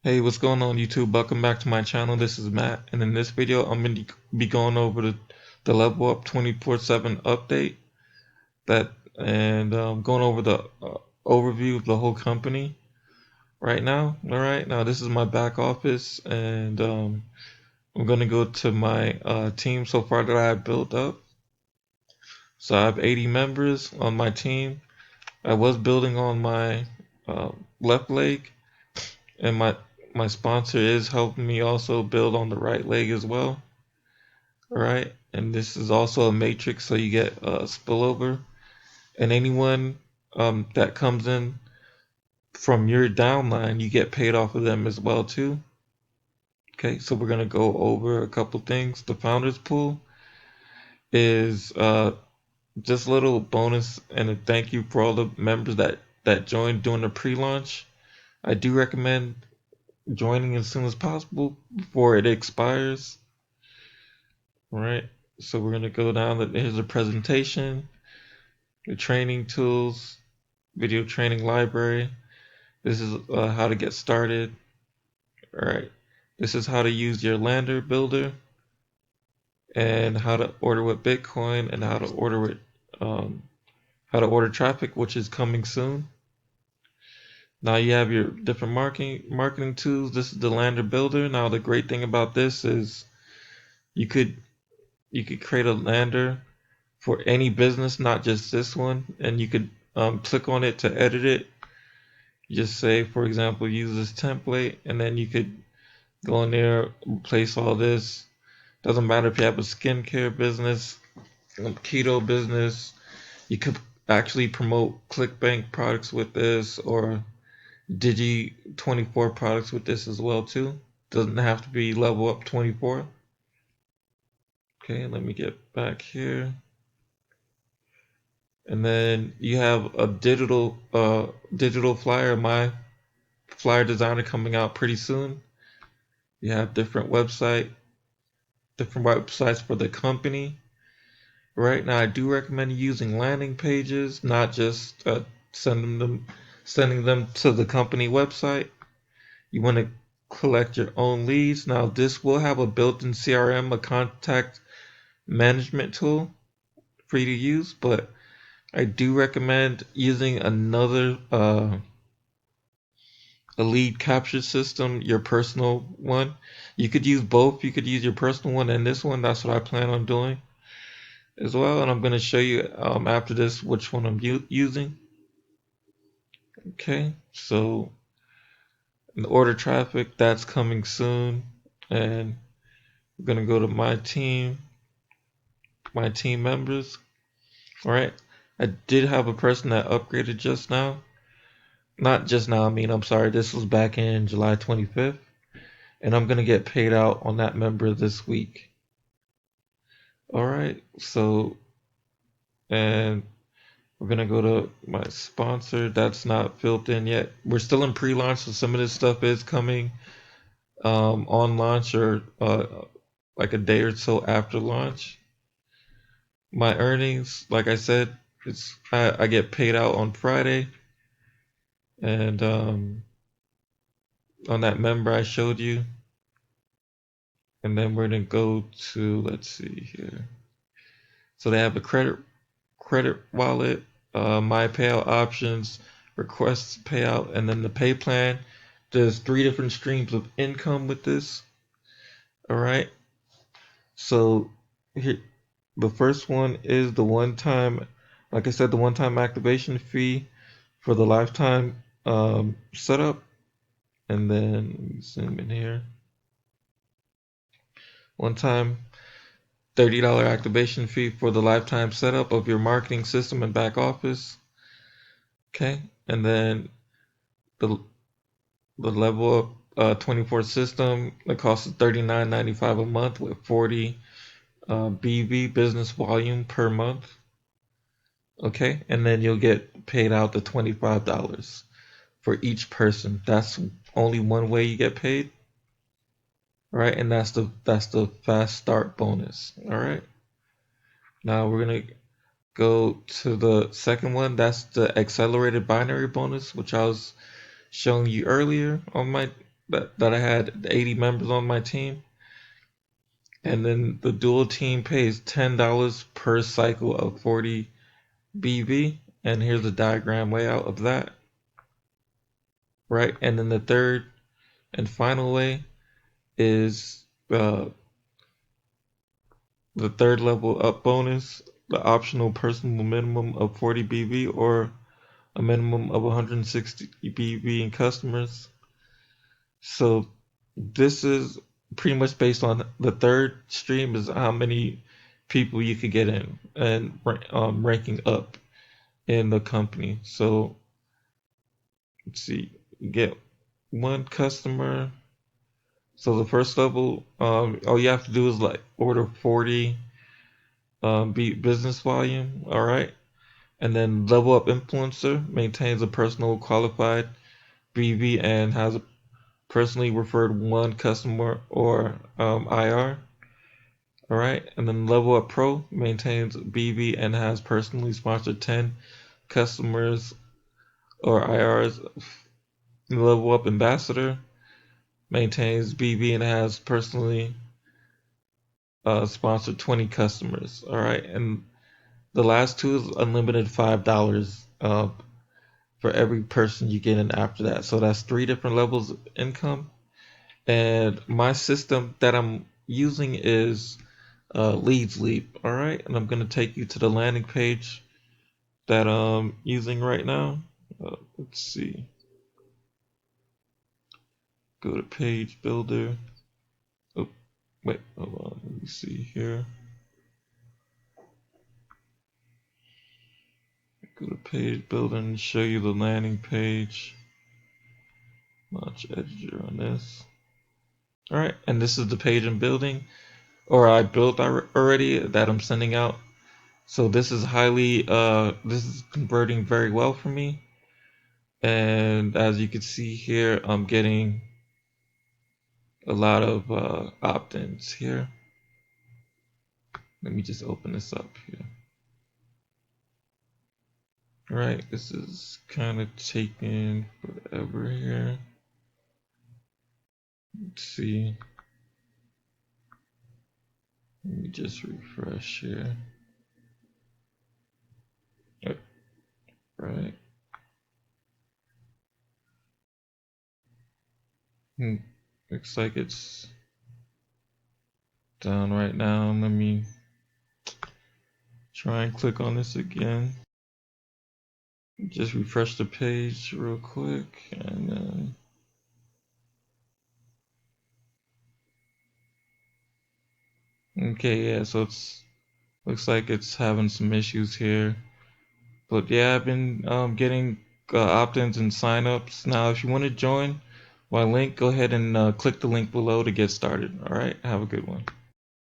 Hey, what's going on YouTube? Welcome back to my channel. This is Matt, and in this video, I'm going to be going over the Level Up 24/7 update going over the overview of the whole company right now. All right, now this is my back office, and I'm going to go to my team so far that I have built up. So I have 80 members on my team. I was building on my left leg, and my sponsor is helping me also build on the right leg as well. All right, and this is also a matrix, so you get spillover, and anyone that comes in from your downline, you get paid off of them as well too. Okay, so we're gonna go over a couple things. The founders pool is just a little bonus and a thank you for all the members that joined during the pre-launch. I do recommend joining as soon as possible before it expires. All right, so we're gonna go down. Here's a presentation, the training tools, video training library. This is how to get started. All right, this is how to use your lander builder and how to order with Bitcoin and um, how to order traffic, which is coming soon. Now you have your different marketing tools. This is the lander builder. Now the great thing about this is you could you could create a lander for any business, not just this one, and you could click on it to edit it. You just say, for example, use this template, and then you could go in there, replace all this. Doesn't matter if you have a skincare business, a keto business. You could actually promote ClickBank products with this or Digi24 products with this as well too. Doesn't have to be Level Up 24. Okay, let me get back here. And then you have a digital flyer, my flyer designer coming out pretty soon. You have different websites for the company. Right now, I do recommend using landing pages, not just sending them to the company website. You want to collect your own leads. Now, this will have a built-in CRM, a contact management tool for you to use, but I do recommend using another a lead capture system, your personal one. You could use both. You could use your personal one and this one. That's what I plan on doing as well. And I'm going to show you after this which one I'm using. Okay, so the order traffic, that's coming soon. And I'm going to go to my team members. All right, I did have a person that upgraded just now. Not just now, I mean, I'm sorry, this was back in July 25th. And I'm going to get paid out on that member this week. All right, so, and we're gonna go to my sponsor. That's not filled in yet. We're still in pre-launch, so some of this stuff is coming on launch or like a day or so after launch. My earnings, like I said, I get paid out on Friday, and on that member I showed you, and then we're gonna go to, let's see here. So they have a credit wallet, my payout options, requests payout, and then the pay plan. There's three different streams of income with this. All right. So here, the first one is the one time, like I said, the one time activation fee for the lifetime setup. And then let me zoom in here. One time $30 activation fee for the lifetime setup of your marketing system and back office. Okay. And then the the level up 24 system, the cost is $39.95 a month with 40 BV business volume per month. Okay, and then you'll get paid out the $25 for each person. That's only one way you get paid. All right, and that's the fast start bonus. All right, now we're gonna go to the second one. That's the accelerated binary bonus, which I was showing you earlier on that I had 80 members on my team, and then the dual team pays $10 per cycle of 40 BV, and here's the diagram layout of that, right? And then the third and final way is the third level up bonus, the optional personal minimum of 40 BV or a minimum of 160 BV in customers. So this is pretty much based on the third stream is how many people you could get in and ranking up in the company. So let's see, you get one customer. So the first level, all you have to do is like order 40 business volume, all right? And then level up influencer maintains a personal qualified BV and has personally referred one customer or IR. All right, and then Level Up Pro maintains BV and has personally sponsored 10 customers or IRs. Level Up Ambassador maintains BV and has personally sponsored 20 customers. All right, and the last two is unlimited $5 for every person you get in after that. So that's 3 different levels of income. And my system that I'm using is Leads Leap. All right, and I'm gonna take you to the landing page that I'm using right now. Let's see. Go to Page Builder. Oh, wait, hold on. Let me see here. Go to Page Builder and show you the landing page. Launch editor on this. All right, and this is the page I'm building, or I built already that I'm sending out. So this is this is converting very well for me. And as you can see here, I'm getting a lot of opt-ins here. Let me just open this up here. All right, this is kind of taking forever here. Let's see. Let me just refresh here. Right. Looks like it's down right now. Let me try and click on this again. Just refresh the page real quick and then okay, yeah, so it's looks like it's having some issues here. But yeah, I've been getting opt-ins and sign-ups. Now, if you want to join my link, go ahead and click the link below to get started. All right, have a good one.